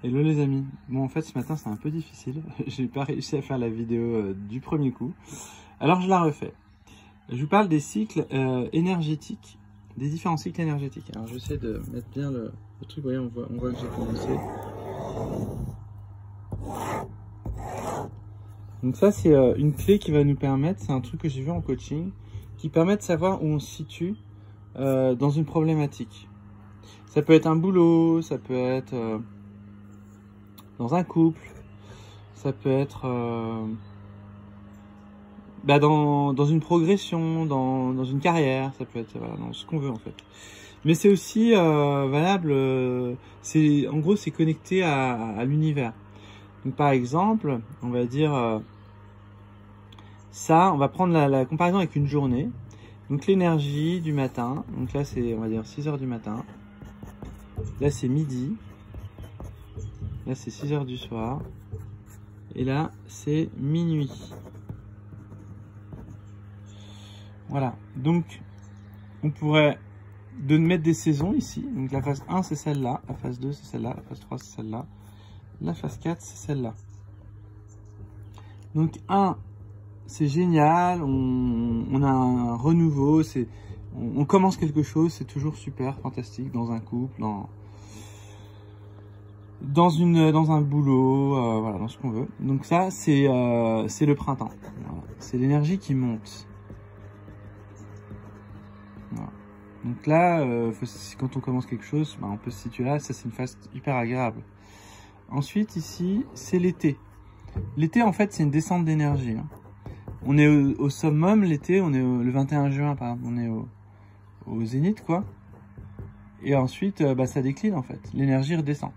Hello les amis. Bon, en fait ce matin c'est un peu difficile, j'ai pas réussi à faire la vidéo du premier coup, alors je la refais. Je vous parle des cycles énergétiques, des différents cycles énergétiques. Alors j'essaie de mettre bien le truc, vous voyez, on voit que j'ai commencé. Donc ça c'est une clé qui va nous permettre, c'est un truc que j'ai vu en coaching, qui permet de savoir où on se situe dans une problématique. Ça peut être un boulot, ça peut être dans un couple, ça peut être dans une progression, dans une carrière, ça peut être voilà, dans ce qu'on veut en fait. Mais c'est aussi valable, en gros c'est connecté à l'univers. Donc par exemple, on va dire ça, on va prendre la comparaison avec une journée. Donc l'énergie du matin, donc là c'est on va dire 6 h du matin, là c'est midi, là c'est 6 h du soir, et là c'est minuit. Voilà, donc on pourrait mettre des saisons ici. Donc la phase 1 c'est celle-là, la phase 2 c'est celle-là, la phase 3 c'est celle-là, la phase 4 c'est celle-là. Donc 1 c'est génial, on a un renouveau, on commence quelque chose, c'est toujours super, fantastique, dans un couple, dans un boulot, voilà, dans ce qu'on veut. Donc ça c'est le printemps, voilà. C'est l'énergie qui monte. Voilà. Donc là, quand on commence quelque chose, on peut se situer là, ça c'est une phase hyper agréable. Ensuite ici, c'est l'été. L'été en fait c'est une descente d'énergie. On est au summum l'été, on est le 21 juin par exemple, on est au zénith quoi. Et ensuite ça décline en fait, l'énergie redescend.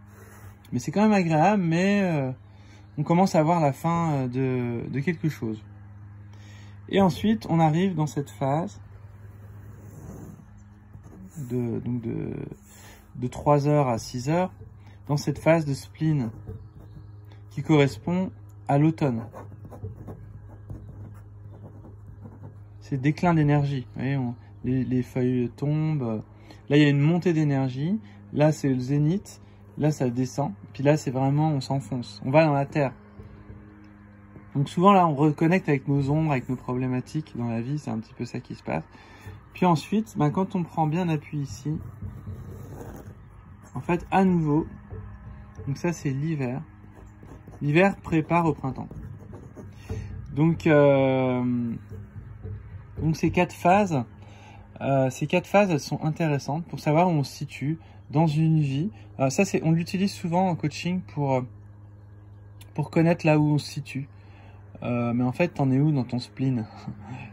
Mais c'est quand même agréable, mais on commence à voir la fin de quelque chose. Et ensuite on arrive dans cette phase de 3 h à 6 h, dans cette phase de spleen qui correspond à l'automne. C'est déclin d'énergie. Vous voyez, les feuilles tombent. Là, il y a une montée d'énergie. Là, c'est le zénith. Là, ça descend. Puis là, c'est vraiment, on s'enfonce. On va dans la terre. Donc souvent, là, on reconnecte avec nos ombres, avec nos problématiques dans la vie. C'est un petit peu ça qui se passe. Puis ensuite, quand on prend bien appui ici, en fait, à nouveau, donc ça, c'est l'hiver. L'hiver prépare au printemps. Donc ces 4 phases, elles sont intéressantes pour savoir où on se situe dans une vie. Ça, on l'utilise souvent en coaching pour connaître là où on se situe. Mais en fait, t'en es où dans ton spleen?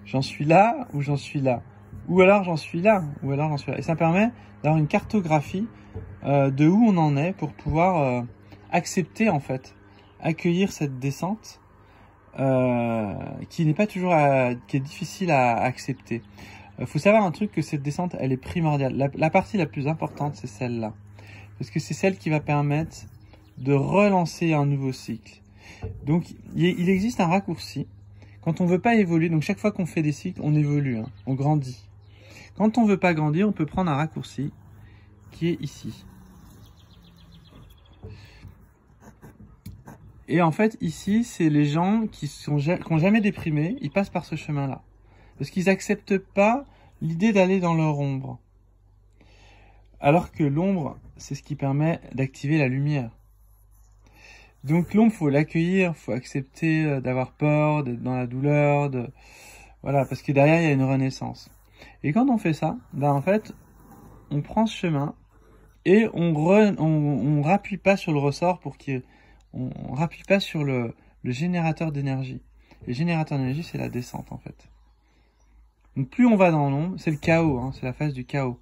J'en suis là ou j'en suis là? Ou alors j'en suis là, ou alors j'en suis là. Et ça permet d'avoir une cartographie de où on en est pour pouvoir accepter en fait, accueillir cette descente. Qui n'est pas toujours qui est difficile à accepter. Faut savoir un truc, que cette descente elle est primordiale. La partie la plus importante c'est celle-là, parce que c'est celle qui va permettre de relancer un nouveau cycle. Donc il existe un raccourci quand on veut pas évoluer. Donc chaque fois qu'on fait des cycles on évolue, on grandit. Quand on veut pas grandir, on peut prendre un raccourci qui est ici. Et en fait, ici, c'est les gens qui n'ont jamais déprimé, ils passent par ce chemin-là. Parce qu'ils n'acceptent pas l'idée d'aller dans leur ombre. Alors que l'ombre, c'est ce qui permet d'activer la lumière. Donc l'ombre, faut l'accueillir, faut accepter d'avoir peur, d'être dans la douleur, voilà, parce que derrière, il y a une renaissance. Et quand on fait ça, en fait, on prend ce chemin et on rappuie pas sur le ressort pour on rappuie pas sur le générateur d'énergie. Le générateur d'énergie, c'est la descente en fait. Donc plus on va dans l'ombre, c'est le chaos, c'est la phase du chaos.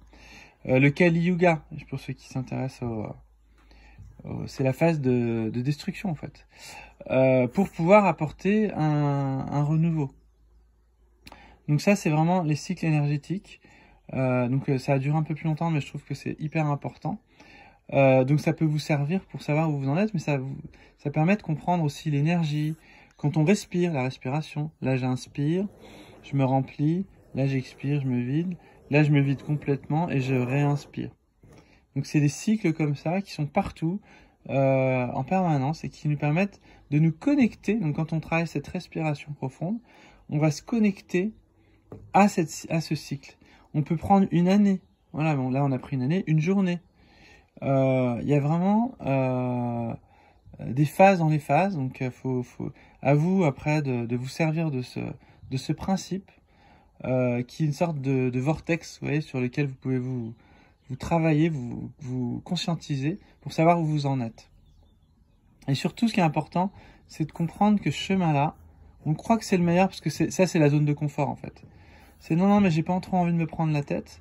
Le Kali Yuga, pour ceux qui s'intéressent c'est la phase de destruction en fait. Pour pouvoir apporter un renouveau. Donc ça, c'est vraiment les cycles énergétiques. Donc ça a duré un peu plus longtemps, mais je trouve que c'est hyper important. Donc ça peut vous servir pour savoir où vous en êtes, mais ça permet de comprendre aussi l'énergie. Quand on respire, la respiration, là j'inspire, je me remplis, là j'expire, je me vide, là je me vide complètement et je réinspire. Donc c'est des cycles comme ça qui sont partout en permanence et qui nous permettent de nous connecter. Donc quand on travaille cette respiration profonde, on va se connecter à ce cycle. On peut prendre une année. Voilà, bon, là on a pris une année, une journée. Il y a vraiment des phases dans les phases. Donc à vous après de vous servir de ce principe qui est une sorte de vortex, vous voyez, sur lequel vous pouvez vous travailler, vous conscientiser pour savoir où vous en êtes. Et surtout, ce qui est important, c'est de comprendre que ce chemin-là, on croit que c'est le meilleur parce que ça, c'est la zone de confort en fait. C'est non, mais j'ai pas trop envie de me prendre la tête.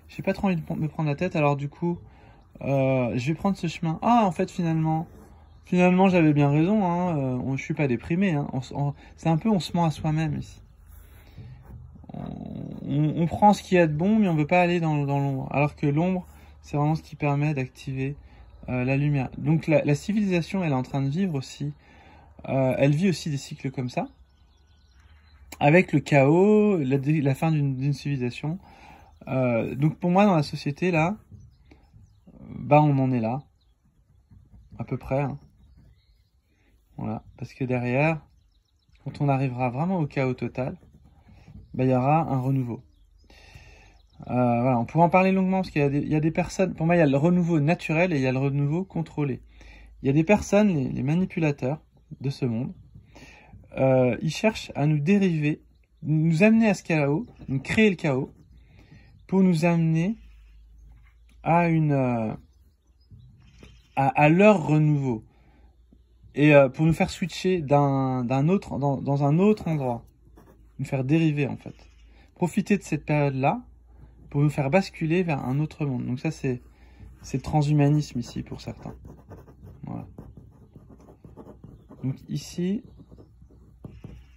J'ai pas trop envie de me prendre la tête, alors du coup, je vais prendre ce chemin. Ah, en fait, finalement, j'avais bien raison. Hein, je suis pas déprimé. Hein, c'est un peu, on se ment à soi-même ici. On prend ce qu'il y a de bon, mais on veut pas aller dans l'ombre. Alors que l'ombre, c'est vraiment ce qui permet d'activer la lumière. Donc la civilisation, elle est en train de vivre aussi. Elle vit aussi des cycles comme ça. Avec le chaos, la fin d'une civilisation. Donc pour moi, dans la société, là, bah on en est là. À peu près. Hein. Voilà. Parce que derrière, quand on arrivera vraiment au chaos total, bah, il y aura un renouveau. Voilà, on pourrait en parler longuement parce qu'il y a des personnes, pour moi il y a le renouveau naturel et il y a le renouveau contrôlé. Il y a des personnes, les manipulateurs de ce monde, ils cherchent à nous dériver, nous amener à ce chaos, nous créer le chaos, pour nous amener à à leur renouveau. Et pour nous faire switcher dans un autre endroit. Nous faire dériver en fait. Profiter de cette période-là pour nous faire basculer vers un autre monde. Donc ça c'est le transhumanisme ici pour certains. Voilà. Donc ici,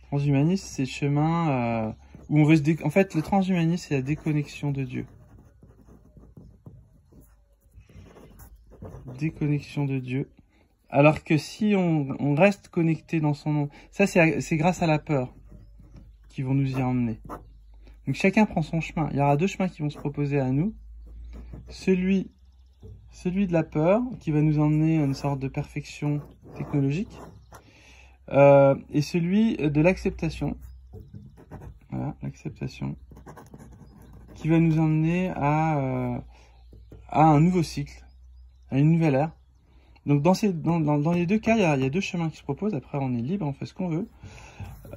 transhumanisme c'est le chemin où on veut en fait le transhumanisme c'est la déconnexion de Dieu. Déconnexion de Dieu. Alors que si on reste connecté dans son nom, ça c'est grâce à la peur qui vont nous y emmener. Donc chacun prend son chemin. Il y aura deux chemins qui vont se proposer à nous. Celui de la peur, qui va nous emmener à une sorte de perfection technologique. Et celui de l'acceptation. Voilà, l'acceptation. Qui va nous emmener à un nouveau cycle, à une nouvelle ère. Donc dans les deux cas, il y a deux chemins qui se proposent. Après, on est libre, on fait ce qu'on veut.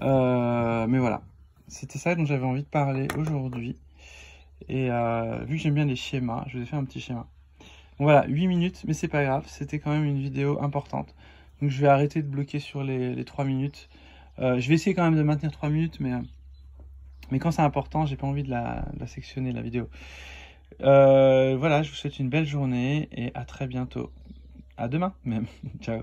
Mais voilà, c'était ça dont j'avais envie de parler aujourd'hui. Et vu que j'aime bien les schémas, je vous ai fait un petit schéma. Bon voilà, 8 minutes, mais c'est pas grave, c'était quand même une vidéo importante. Donc je vais arrêter de bloquer sur les 3 minutes. Je vais essayer quand même de maintenir 3 minutes, mais quand c'est important, j'ai pas envie de la sectionner, la vidéo. Voilà, je vous souhaite une belle journée et à très bientôt. À demain même. Ciao.